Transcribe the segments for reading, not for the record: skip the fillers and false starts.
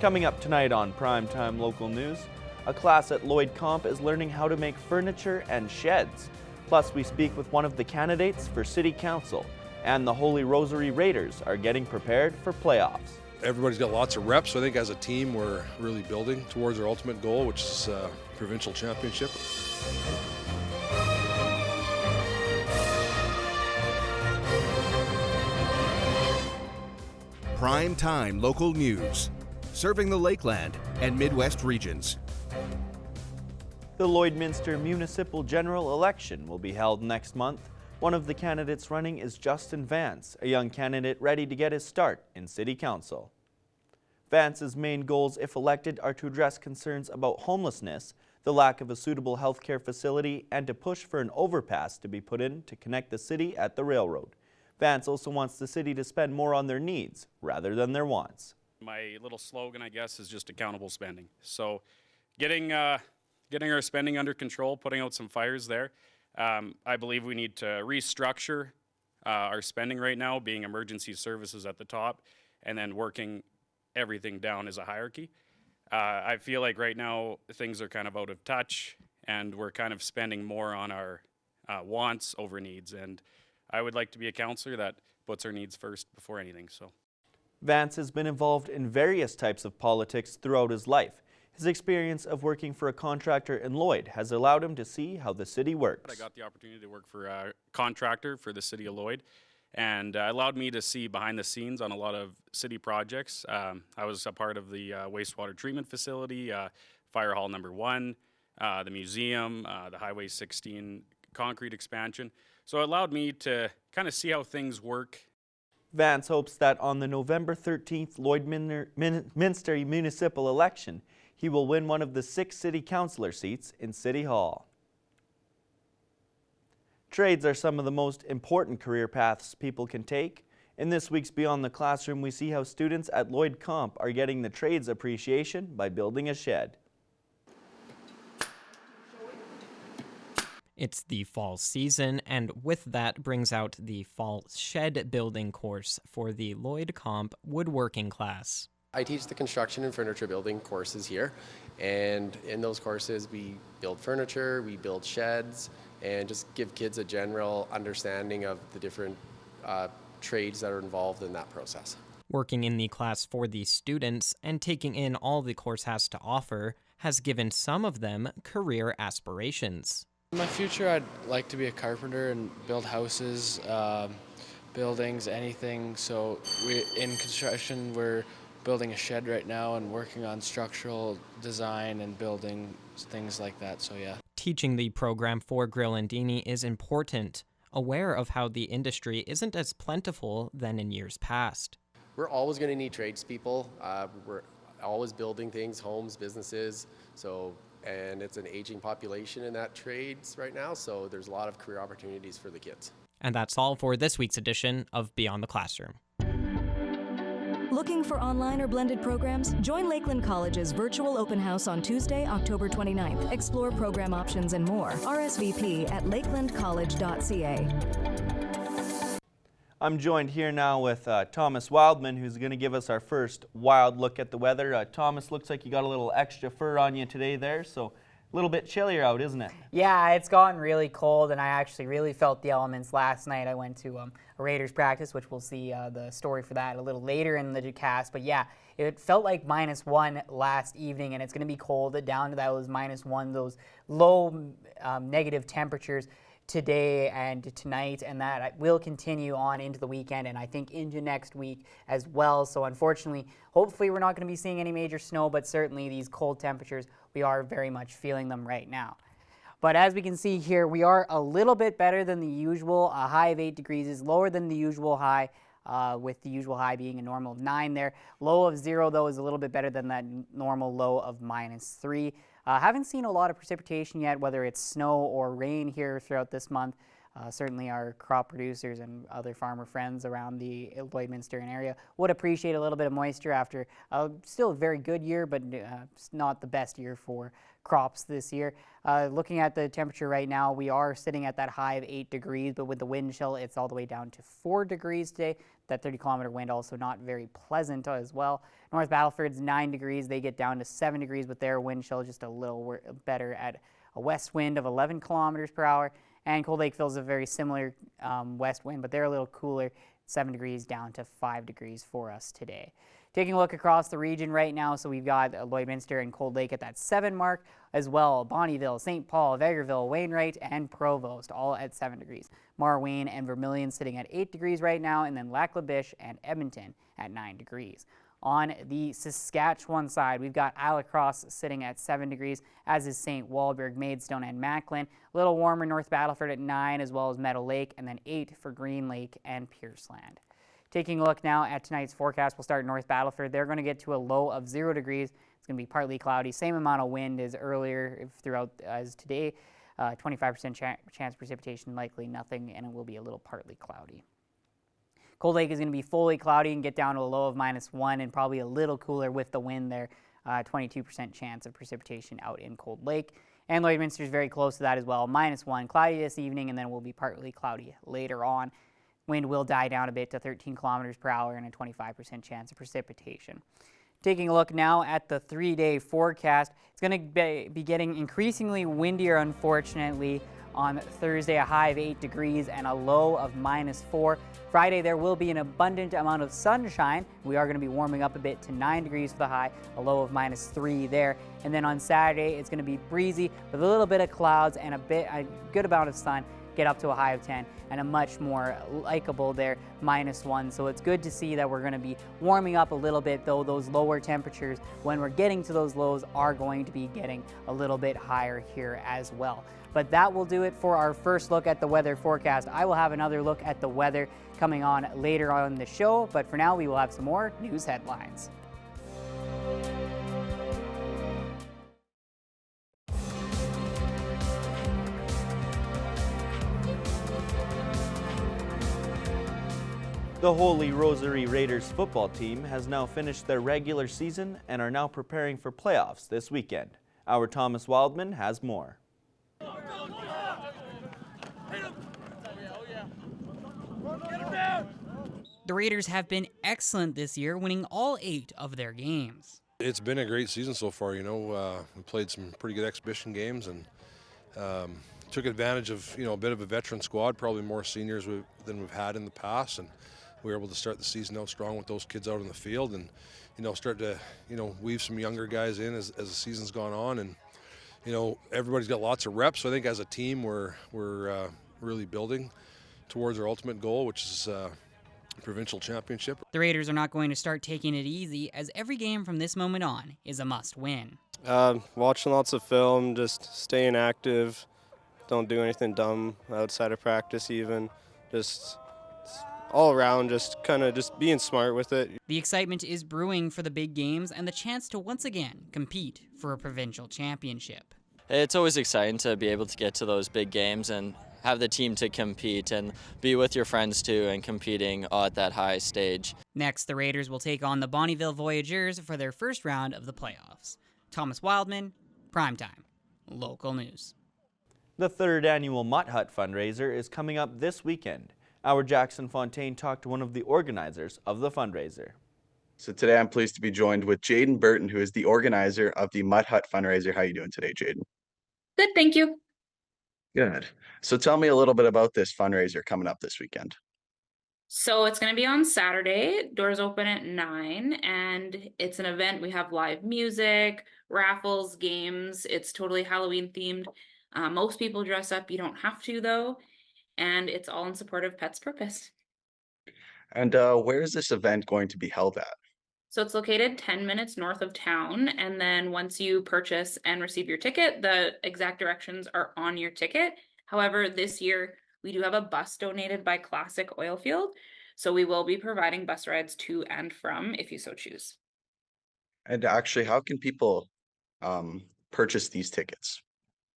Coming up tonight on Primetime Local News, a class at Lloyd Comp is learning how to make furniture and sheds. Plus, we speak with one of the candidates for City Council, and the Holy Rosary Raiders are getting prepared for playoffs. Everybody's got lots of reps, so I think as a team we're really building towards our ultimate goal, which is provincial championship. Prime Time Local News, serving the Lakeland and Midwest regions. The Lloydminster Municipal General Election will be held next month. One of the candidates running is Justin Vance, a young candidate ready to get his start in City Council. Vance's main goals, if elected, are to address concerns about homelessness, the lack of a suitable healthcare facility, and to push for an overpass to be put in to connect the city at the railroad. Vance also wants the city to spend more on their needs rather than their wants. My little slogan, I guess, is just accountable spending. So getting our spending under control, putting out some fires there. I believe we need to restructure our spending right now, being emergency services at the top, and then working everything down as a hierarchy. I feel like right now things are kind of out of touch, and we're kind of spending more on our wants over needs. And I would like to be a councillor that puts our needs first before anything. So, Vance has been involved in various types of politics throughout his life. His experience of working for a contractor in Lloyd has allowed him to see how the city works. I got the opportunity to work for a contractor for the city of Lloyd, and allowed me to see behind the scenes on a lot of city projects. I was a part of the wastewater treatment facility, Fire Hall number 1, the museum, the Highway 16 concrete expansion. So it allowed me to kind of see how things work. Vance hopes that on the November 13th Lloydminster municipal election, he will win one of the 6 city councillor seats in City Hall. Trades are some of the most important career paths people can take. In this week's Beyond the Classroom, we see how students at Lloyd Comp are getting the trades appreciation by building a shed. It's the fall season, and with that brings out the fall shed building course for the Lloyd Comp woodworking class. I teach the construction and furniture building courses here, and in those courses we build furniture, we build sheds, and just give kids a general understanding of the different trades that are involved in that process. Working in the class for the students and taking in all the course has to offer has given some of them career aspirations. In my future, I'd like to be a carpenter and build houses, buildings, anything. So in construction, we're building a shed right now and working on structural design and building things like that, so yeah. Teaching the program for Grillandini is important, aware of how the industry isn't as plentiful than in years past. We're always going to need tradespeople. We're always building things, homes, businesses, and it's an aging population in that trades right now, so there's a lot of career opportunities for the kids. And that's all for this week's edition of Beyond the Classroom. Looking for online or blended programs? Join Lakeland College's virtual open house on Tuesday, October 29th. Explore program options and more. RSVP at lakelandcollege.ca. I'm joined here now with Thomas Wildman, who's going to give us our first wild look at the weather. Thomas, looks like you got a little extra fur on you today there, so a little bit chillier out, isn't it? Yeah, it's gotten really cold, and I actually really felt the elements last night. I went to a Raiders practice, which we'll see the story for that a little later in the cast. But yeah, it felt like -1 last evening, and it's going to be cold down to those -1, those low negative temperatures today and tonight, and that will continue on into the weekend and I think into next week as well. So unfortunately, hopefully we're not going to be seeing any major snow, but certainly these cold temperatures, we are very much feeling them right now. But as we can see here, we are a little bit better than the usual. A high of 8 degrees is lower than the usual high, with the usual high being a normal of 9 there. Low of 0, though, is a little bit better than that normal low of -3. Haven't seen a lot of precipitation yet, whether it's snow or rain here throughout this month. certainly our crop producers and other farmer friends around the Lloydminster and area would appreciate a little bit of moisture after still a very good year, but not the best year for crops this year. Looking at the temperature right now, we are sitting at that high of 8 degrees, but with the wind chill, it's all the way down to 4 degrees today. That 30-kilometer wind also not very pleasant as well. North Battleford's 9 degrees. They get down to 7 degrees with their wind chill just a little better at a west wind of 11 kilometers per hour. And Cold Lake feels a very similar west wind, but they're a little cooler, 7 degrees down to 5 degrees for us today. Taking a look across the region right now, so we've got Lloydminster and Cold Lake at that 7 mark, as well Bonnyville, St. Paul, Vegreville, Wainwright, and Provost, all at 7 degrees. Marwayne and Vermilion sitting at 8 degrees right now, and then Lac La Biche and Edmonton at 9 degrees. On the Saskatchewan side, we've got Alacross sitting at 7 degrees, as is St. Walburg, Maidstone, and Macklin. A little warmer North Battleford at 9, as well as Meadow Lake, and then 8 for Green Lake and Pierceland. Taking a look now at tonight's forecast, we'll start North Battleford. They're going to get to a low of 0 degrees. It's going to be partly cloudy, same amount of wind as earlier throughout as today. 25% chance precipitation, likely nothing, and it will be a little partly cloudy. Cold Lake is going to be fully cloudy and get down to a low of -1 and probably a little cooler with the wind there. 22% chance of precipitation out in Cold Lake. And Lloydminster is very close to that as well. -1, cloudy this evening, and then it will be partly cloudy later on. Wind will die down a bit to 13 kilometers per hour and a 25% chance of precipitation. Taking a look now at the 3-day forecast, it's going to be getting increasingly windier, unfortunately. On Thursday, a high of 8 degrees and a low of -4. Friday, there will be an abundant amount of sunshine. We are going to be warming up a bit to 9 degrees for the high, a low of -3 there. And then on Saturday, it's going to be breezy with a little bit of clouds and a good amount of sun. Get up to a high of 10 and a much more likable there, -1. So it's good to see that we're going to be warming up a little bit, though those lower temperatures, when we're getting to those lows, are going to be getting a little bit higher here as well. But that will do it for our first look at the weather forecast. I will have another look at the weather coming on later on in the show, but for now we will have some more news headlines. The Holy Rosary Raiders football team has now finished their regular season and are now preparing for playoffs this weekend. Our Thomas Wildman has more. The Raiders have been excellent this year, winning all 8 of their games. It's been a great season so far. We played some pretty good exhibition games and took advantage of a bit of a veteran squad, probably more seniors than we've had in the past, and we were able to start the season out strong with those kids out on the field, and start to weave some younger guys in as the season's gone on, and everybody's got lots of reps. So I think as a team we're really building towards our ultimate goal, which is provincial championship. The Raiders are not going to start taking it easy, as every game from this moment on is a must-win. Watching lots of film, just staying active, don't do anything dumb outside of practice even, just all around, just kind of just being smart with it. The excitement is brewing for the big games and the chance to once again compete for a provincial championship. It's always exciting to be able to get to those big games and have the team to compete and be with your friends too and competing at that high stage. Next, the Raiders will take on the Bonnyville Voyageurs for their first round of the playoffs. Thomas Wildman, Primetime, local news. The 3rd annual Mutt Hut fundraiser is coming up this weekend. Our Jackson Fontaine talked to one of the organizers of the fundraiser. So today I'm pleased to be joined with Jaden Burton, who is the organizer of the Mutt Hut fundraiser. How are you doing today, Jaden? Good, thank you. Good. So tell me a little bit about this fundraiser coming up this weekend. So it's going to be on Saturday. Doors open at 9, and it's an event. We have live music, raffles, games. It's totally Halloween themed. Most people dress up. You don't have to, though. And it's all in support of Pets Purpose. And where is this event going to be held at? So it's located 10 minutes north of town. And then once you purchase and receive your ticket, the exact directions are on your ticket. However, this year we do have a bus donated by Classic Oilfield. So we will be providing bus rides to and from if you so choose. And actually, how can people purchase these tickets?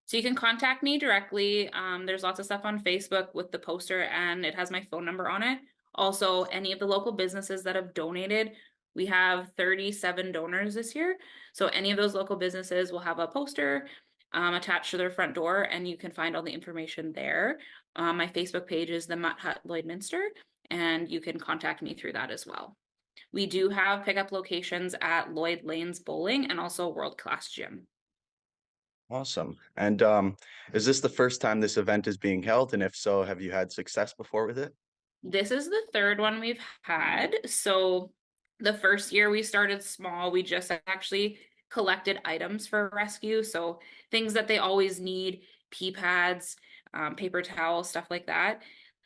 So you can contact me directly. There's lots of stuff on Facebook with the poster, and it has my phone number on it. Also, any of the local businesses that have donated, we have 37 donors this year. So any of those local businesses will have a poster attached to their front door, and you can find all the information there. My Facebook page is the Mutt Hut Lloydminster, and you can contact me through that as well. We do have pickup locations at Lloyd Lanes Bowling and also World Class Gym. Awesome. And is this the first time this event is being held? And if so, have you had success before with it? This is the third one we've had. So the first year we started small, we just actually collected items for rescue. So things that they always need, pee pads, paper towels, stuff like that.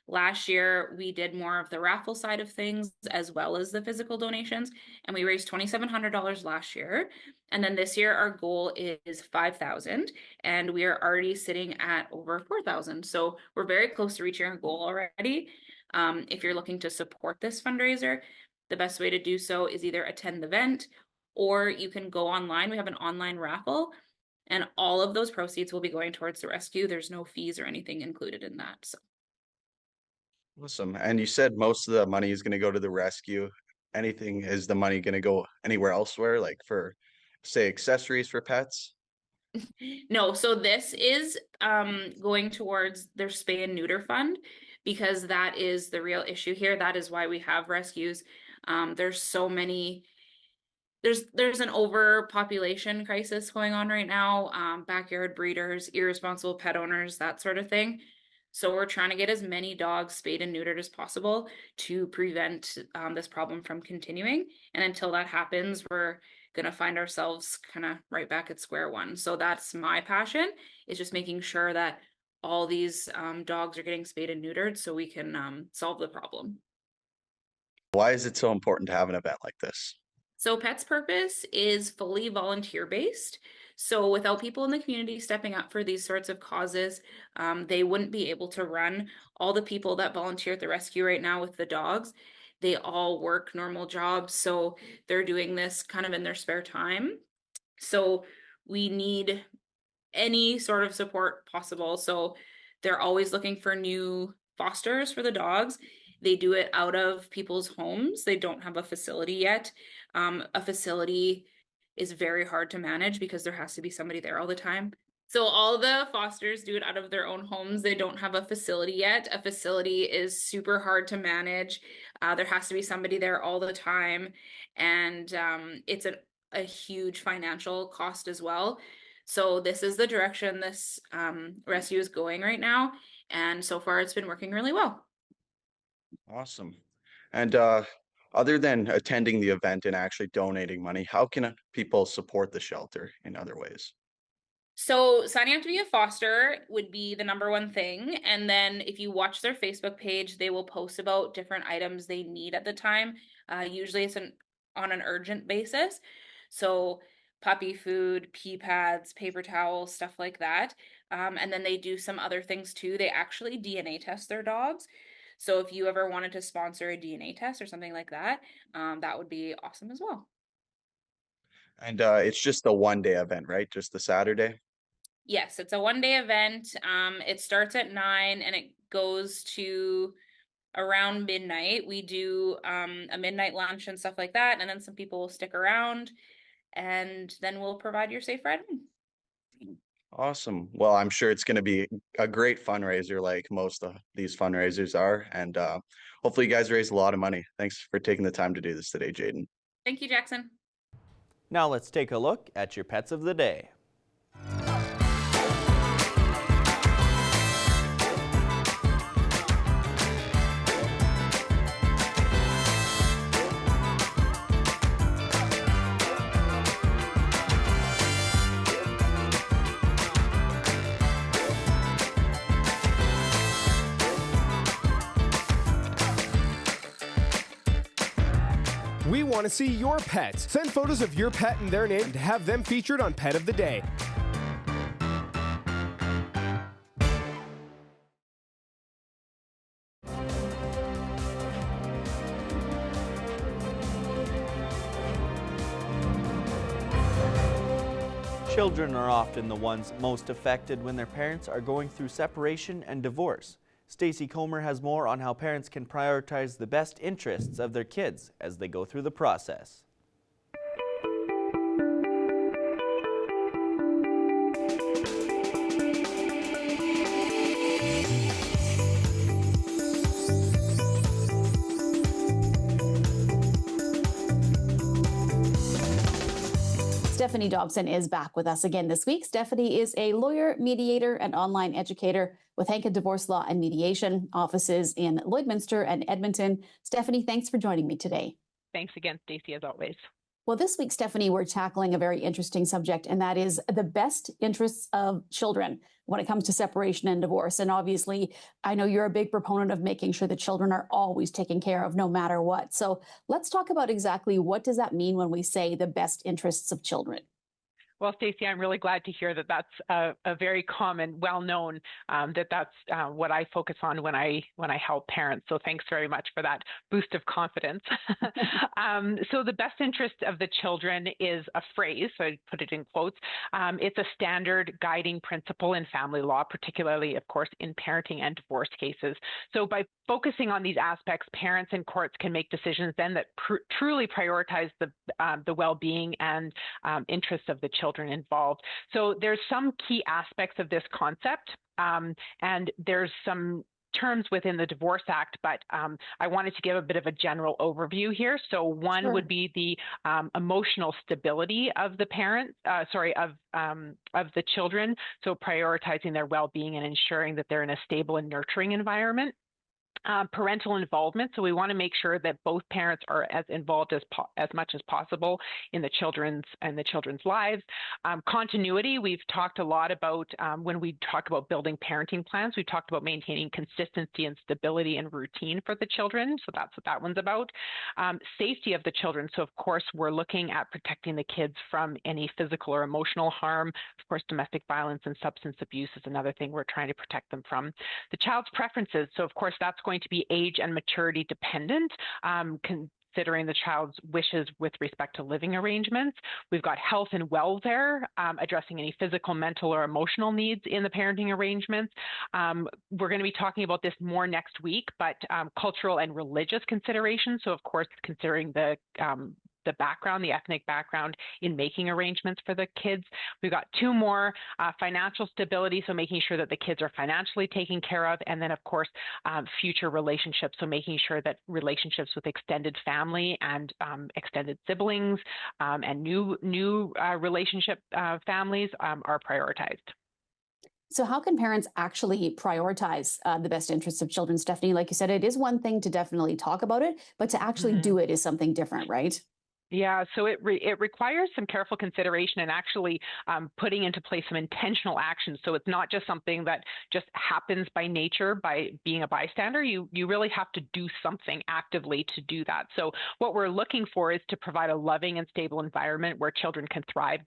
Last year, we did more of the raffle side of things as well as the physical donations, and we raised $2,700 last year. And then this year, our goal is $5,000, and we are already sitting at over $4,000. So we're very close to reaching our goal already. If you're looking to support this fundraiser, the best way to do so is either attend the event or you can go online. We have an online raffle, and all of those proceeds will be going towards the rescue. There's no fees or anything included in that. So. Awesome. And you said most of the money is going to go to the rescue. Is the money going to go anywhere elsewhere, like for, say, accessories for pets? No, so this is going towards their spay and neuter fund, because that is the real issue here. That is why we have rescues. There's so many. There's an overpopulation crisis going on right now. Backyard breeders, irresponsible pet owners, that sort of thing. So we're trying to get as many dogs spayed and neutered as possible to prevent this problem from continuing. And until that happens, we're gonna find ourselves kind of right back at square one. So that's my passion, is just making sure that all these dogs are getting spayed and neutered so we can solve the problem. Why is it so important to have an event like this? So Pets Purpose is fully volunteer based. So without people in the community stepping up for these sorts of causes, they wouldn't be able to run. All the people that volunteer at the rescue right now with the dogs, they all work normal jobs. So they're doing this kind of in their spare time. So we need any sort of support possible. So they're always looking for new fosters for the dogs. They do it out of people's homes. They don't have a facility yet. A facility is very hard to manage because there has to be somebody there all the time. So all the fosters do it out of their own homes. They don't have a facility yet. A facility is super hard to manage. There has to be somebody there all the time. And it's a huge financial cost as well. So this is the direction this rescue is going right now. And so far it's been working really well. Awesome. And other than attending the event and actually donating money, how can people support the shelter in other ways? So signing up to be a foster would be the number one thing. And then if you watch their Facebook page, they will post about different items they need at the time. Usually it's on an urgent basis. So puppy food, pee pads, paper towels, stuff like that. And then they do some other things too. They actually DNA test their dogs. So if you ever wanted to sponsor a DNA test or something like that, that would be awesome as well. And it's just a one-day event, right? Just the Saturday? Yes, it's a one-day event. It starts at 9 and it goes to around midnight. We do a midnight lunch and stuff like that, and then some people will stick around, and then we'll provide your safe ride home. Awesome. Well, I'm sure it's going to be a great fundraiser like most of these fundraisers are. And hopefully you guys raise a lot of money. Thanks for taking the time to do this today, Jaden. Thank you, Jackson. Now let's take a look at your pets of the day. We want to see your pets. Send photos of your pet and their name to have them featured on Pet of the Day. Children are often the ones most affected when their parents are going through separation and divorce. Stacey Comer has more on how parents can prioritize the best interests of their kids as they go through the process. Stephanie Dobson is back with us again this week. Stephanie is a lawyer, mediator, and online educator with Hankin Divorce Law and Mediation offices in Lloydminster and Edmonton. Stephanie, thanks for joining me today. Thanks again, Stacey, as always. Well, this week, Stephanie, we're tackling a very interesting subject, and that is the best interests of children when it comes to separation and divorce. And obviously, I know you're a big proponent of making sure that children are always taken care of no matter what. So let's talk about exactly what does that mean when we say the best interests of children? Well, Stacey, I'm really glad to hear that that's a very common, well-known, that's what I focus on when I help parents. So thanks very much for that boost of confidence. So the best interest of the children is a phrase, so I put it in quotes. It's a standard guiding principle in family law, particularly, of course, in parenting and divorce cases. So by focusing on these aspects, parents and courts can make decisions then that truly prioritize the well-being and interests of the children involved. So there's some key aspects of this concept, and there's some terms within the Divorce Act, but I wanted to give a bit of a general overview here. So one would be the emotional stability of the parent, of the children. So prioritizing their well-being and ensuring that they're in a stable and nurturing environment. Parental involvement. So we want to make sure that both parents are as involved as much as possible in the children's lives. Continuity. We've talked a lot about when we talk about building parenting plans. We've talked about maintaining consistency and stability and routine for the children. So that's what that one's about. Safety of the children. So of course we're looking at protecting the kids from any physical or emotional harm. Of course, domestic violence and substance abuse is another thing we're trying to protect them from. The child's preferences. So of course that's going to be age and maturity dependent, considering the child's wishes with respect to living arrangements. We've got health and welfare, addressing any physical, mental, or emotional needs in the parenting arrangements. We're going to be talking about this more next week, but cultural and religious considerations. So of course, considering the background, the ethnic background in making arrangements for the kids. We've got two more, financial stability, so making sure that the kids are financially taken care of, and then of course, future relationships, so making sure that relationships with extended family and extended siblings and new relationship families are prioritized. So how can parents actually prioritize the best interests of children, Stephanie? Like you said, it is one thing to definitely talk about it, but to actually do it is something different, right? Yeah, so it requires some careful consideration and actually putting into place some intentional actions. So it's not just something that just happens by nature by being a bystander. You really have to do something actively to do that. So what we're looking for is to provide a loving and stable environment where children can thrive,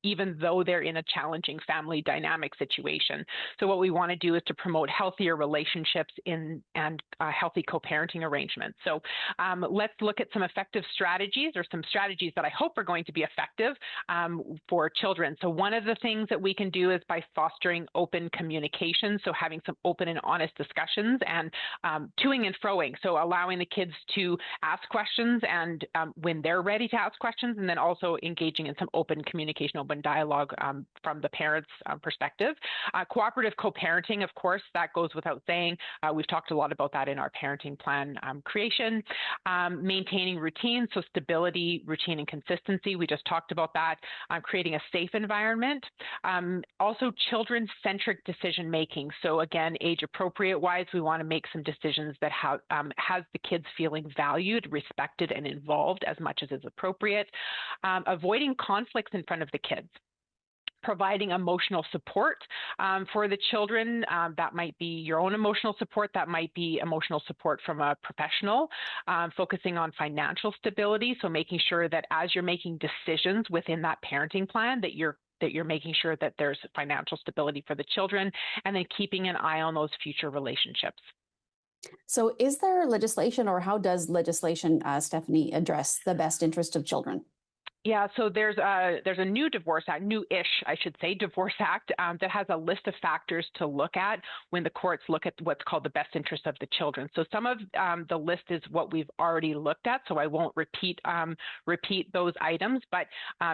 even though they're in a challenging family dynamic situation. So what we want to do is to promote healthier relationships and healthy co-parenting arrangements. So let's look at some effective strategies, or some strategies that I hope are going to be effective for children. So one of the things that we can do is by fostering open communication, so having some open and honest discussions, and toing and froing, so allowing the kids to ask questions and when they're ready to ask questions, and then also engaging in some open communication, open dialogue from the parents' perspective. Cooperative co-parenting, of course, that goes without saying. We've talked a lot about that in our parenting plan creation. Maintaining routine, so stability, routine, and consistency. We just talked about that. Creating a safe environment. Also, children-centric decision making. So again, age-appropriate wise, we want to make some decisions that has the kids feeling valued, respected, and involved as much as is appropriate. Avoiding conflicts in front of the kids. Providing emotional support for the children. That might be your own emotional support. That might be emotional support from a professional. Focusing on financial stability. So making sure that as you're making decisions within that parenting plan, that you're making sure that there's financial stability for the children, and then keeping an eye on those future relationships. So is there legislation, or how does legislation, Stephanie, address the best interest of children? Yeah, so there's a new divorce act, new-ish, I should say, divorce act that has a list of factors to look at when the courts look at what's called the best interest of the children. So some of the list is what we've already looked at, so I won't repeat those items, but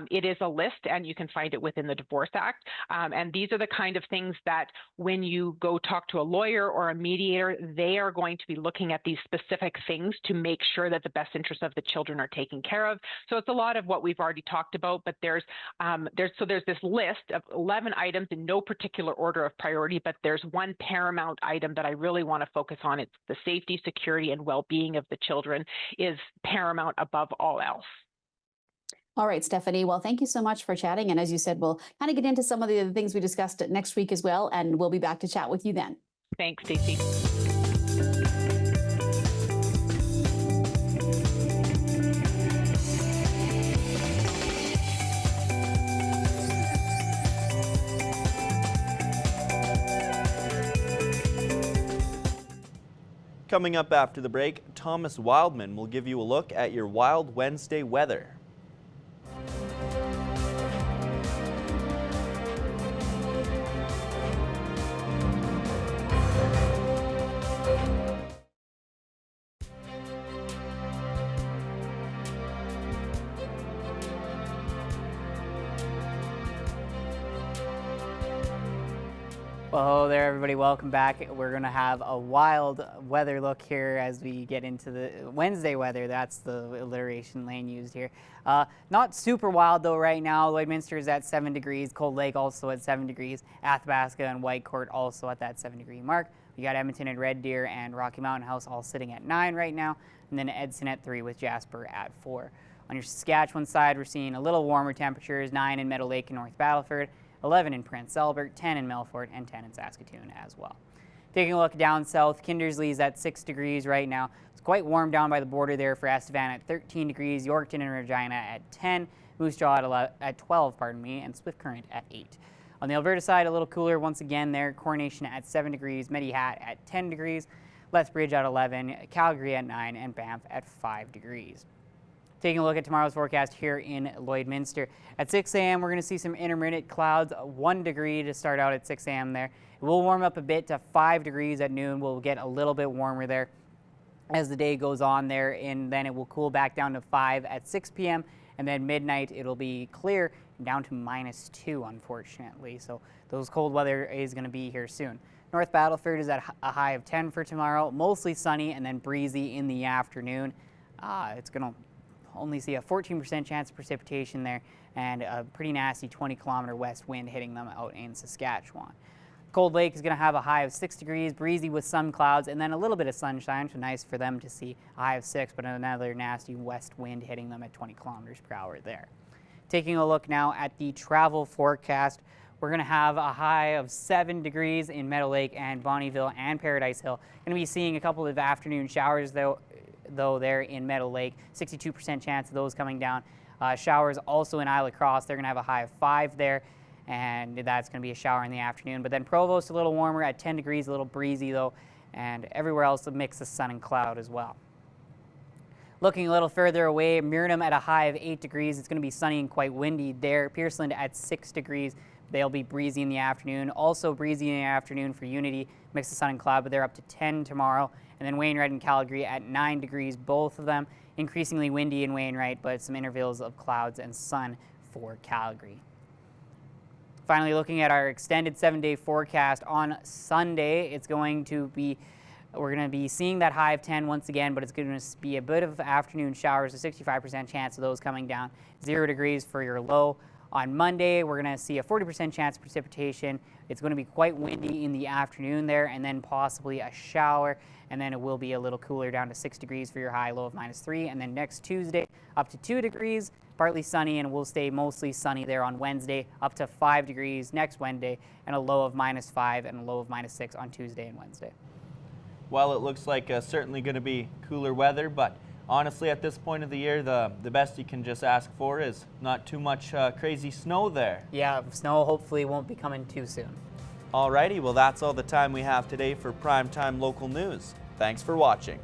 it is a list, and you can find it within the Divorce Act. And these are the kind of things that when you go talk to a lawyer or a mediator, they are going to be looking at these specific things to make sure that the best interests of the children are taken care of. So it's a lot of what we've already talked about, but there's this list of 11 items in no particular order of priority, but there's one paramount item that I really want to focus on. It's the safety, security, and well-being of the children is paramount above all else. All right, Stephanie. Well, thank you so much for chatting. And as you said, we'll kind of get into some of the other things we discussed next week as well, and we'll be back to chat with you then. Thanks, Stacey. Coming up after the break, Thomas Wildman will give you a look at your Wild Wednesday weather. Well, hello there, everybody. Welcome back. We're going to have a wild weather look here as we get into the Wednesday weather. That's the alliteration Lane used here. Not super wild, though, right now. Lloydminster is at 7 degrees. Cold Lake also at 7 degrees. Athabasca and Whitecourt also at that 7-degree mark. We got Edmonton and Red Deer and Rocky Mountain House all sitting at 9 right now. And then Edson at 3 with Jasper at 4. On your Saskatchewan side, we're seeing a little warmer temperatures, 9 in Meadow Lake and North Battleford. 11 in Prince Albert, 10 in Melfort, and 10 in Saskatoon as well. Taking a look down south, Kindersley's at 6 degrees right now. It's quite warm down by the border there for Estevan at 13 degrees, Yorkton and Regina at 10, Moose Jaw at 12, and Swift Current at 8. On the Alberta side, a little cooler once again there, Coronation at 7 degrees, Medihat at 10 degrees, Lethbridge at 11, Calgary at 9, and Banff at 5 degrees. Taking a look at tomorrow's forecast here in Lloydminster. At 6 a.m., we're going to see some intermittent clouds, 1 degree to start out at 6 a.m. there. It will warm up a bit to 5 degrees at noon. We'll get a little bit warmer there as the day goes on there, and then it will cool back down to 5 at 6 p.m. And then midnight, it'll be clear down to -2, unfortunately. So those cold weather is going to be here soon. North Battleford is at a high of 10 for tomorrow, mostly sunny and then breezy in the afternoon. It's going to only see a 14% chance of precipitation there and a pretty nasty 20-kilometer west wind hitting them out in Saskatchewan. Cold Lake is going to have a high of 6 degrees, breezy with some clouds, and then a little bit of sunshine, so nice for them to see a high of 6, but another nasty west wind hitting them at 20 kilometers per hour there. Taking a look now at the travel forecast, we're going to have a high of 7 degrees in Meadow Lake and Bonnyville and Paradise Hill. Going to be seeing a couple of afternoon showers, though there in Meadow Lake, 62% chance of those coming down. Showers also in Isle Cross. They're going to have a high of 5 there, and that's going to be a shower in the afternoon. But then Provost a little warmer at 10 degrees, a little breezy though, and everywhere else a mix of sun and cloud as well. Looking a little further away, Murnum at a high of 8 degrees. It's going to be sunny and quite windy there. Pearceland at 6 degrees. They'll be breezy in the afternoon. Also breezy in the afternoon for Unity, mix of sun and cloud, but they're up to 10 tomorrow. And then Wainwright and Calgary at 9 degrees, both of them. Increasingly windy in Wainwright, but some intervals of clouds and sun for Calgary. Finally, looking at our extended 7-day forecast on Sunday, it's going to be, we're going to be seeing that high of 10 once again, but it's going to be a bit of afternoon showers, a 65% chance of those coming down, 0 degrees for your low. On Monday, we're going to see a 40% chance of precipitation. It's going to be quite windy in the afternoon there, and then possibly a shower, and then it will be a little cooler down to 6 degrees for your high, low of -3. And then next Tuesday, up to 2 degrees, partly sunny, and we'll stay mostly sunny there on Wednesday, up to 5 degrees next Wednesday, and a low of -5 and a low of -6 on Tuesday and Wednesday. Well, it looks like certainly going to be cooler weather, but honestly, at this point of the year, the best you can just ask for is not too much crazy snow there. Yeah, snow hopefully won't be coming too soon. Alrighty, well that's all the time we have today for Primetime Local News. Thanks for watching.